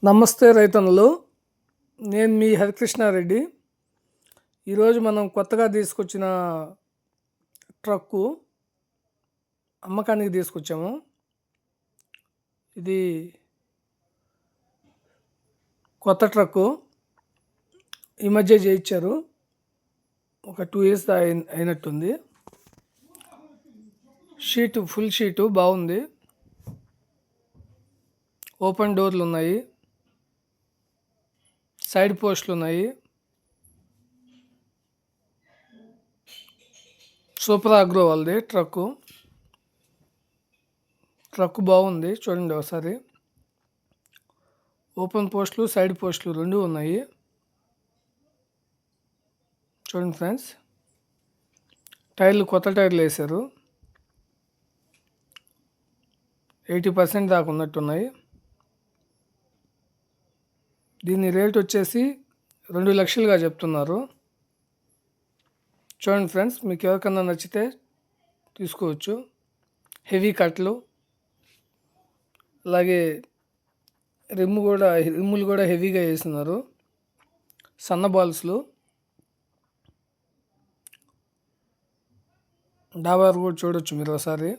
నమస్తే రైతన్నలు, నేను మీ హరికృష్ణారెడ్డి. ఈరోజు మనం కొత్తగా తీసుకొచ్చిన ట్రక్కు అమ్మకానికి తీసుకొచ్చాము. ఇది కొత్త ట్రక్కు, ఈ మధ్య చేయించారు, ఒక 2 years అయినట్టుంది. ఫుల్ షీటు బాగుంది, ఓపెన్ డోర్లు ఉన్నాయి, సైడ్ పోస్టులు ఉన్నాయి. సూపర్ అగ్రో వాళ్ళది ట్రక్కు బాగుంది, చూడండి ఒకసారి. ఓపెన్ పోస్టులు, సైడ్ పోస్టులు రెండు ఉన్నాయి. చూడండి ఫ్రెండ్స్, టైర్లు కొత్త టైర్లు వేశారు, 80% దాకా ఉన్నట్టున్నాయి. దీని రేట్ వచ్చేసి 2 లక్షలుగా చెప్తున్నారు. చూడండి ఫ్రెండ్స్, మీకు ఎవరికన్నా నచ్చితే తీసుకోవచ్చు. హెవీ కట్లు, అలాగే రిమ్ములు కూడా హెవీగా వేస్తున్నారు, సన్న బాల్స్లు. డాబార్ కూడా చూడొచ్చు మీరు ఒకసారి.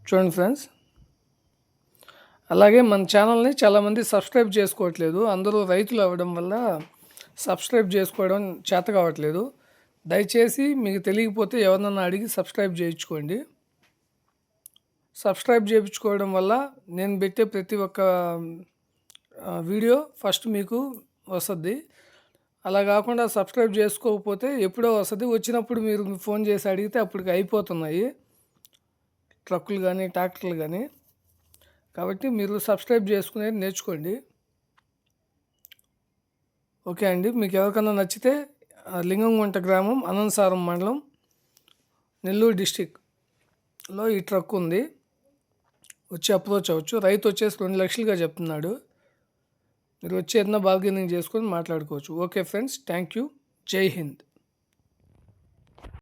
చూడండి ఫ్రెండ్స్, అలాగే మన ఛానల్ని చాలామంది సబ్స్క్రైబ్ చేసుకోవట్లేదు. అందరూ రైతులు అవ్వడం వల్ల సబ్స్క్రైబ్ చేసుకోవడం చేత కావట్లేదు. దయచేసి మీకు తెలియకపోతే ఎవరినన్నా అడిగి సబ్స్క్రైబ్ చేయించుకోండి. సబ్స్క్రైబ్ చేయించుకోవడం వల్ల నేను పెట్టే ప్రతి ఒక్క వీడియో ఫస్ట్ మీకు వస్తుంది. అలా కాకుండా సబ్స్క్రైబ్ చేసుకోకపోతే ఎప్పుడో వస్తుంది, వచ్చినప్పుడు మీరు ఫోన్ చేసి అడిగితే అప్పటికి అయిపోతున్నాయి ట్రక్కులు కానీ ట్రాక్టర్లు కానీ. కాబట్టి మీరు సబ్స్క్రైబ్ చేసుకునేది నేర్చుకోండి. ఓకే అండి, మీకు ఎవరికన్నా నచ్చితే లింగంగుంట గ్రామం, అనంతసారం మండలం, నెల్లూరు డిస్టిక్లో ఈ ట్రక్ ఉంది. వచ్చి అప్రోచ్ అవ్వచ్చు. రైతు వచ్చేసి 2 లక్షలుగా చెప్తున్నాడు. మీరు వచ్చి ఏదైనా బార్గెనింగ్ చేసుకొని మాట్లాడుకోవచ్చు. Okay friends, thank you. జై హింద్.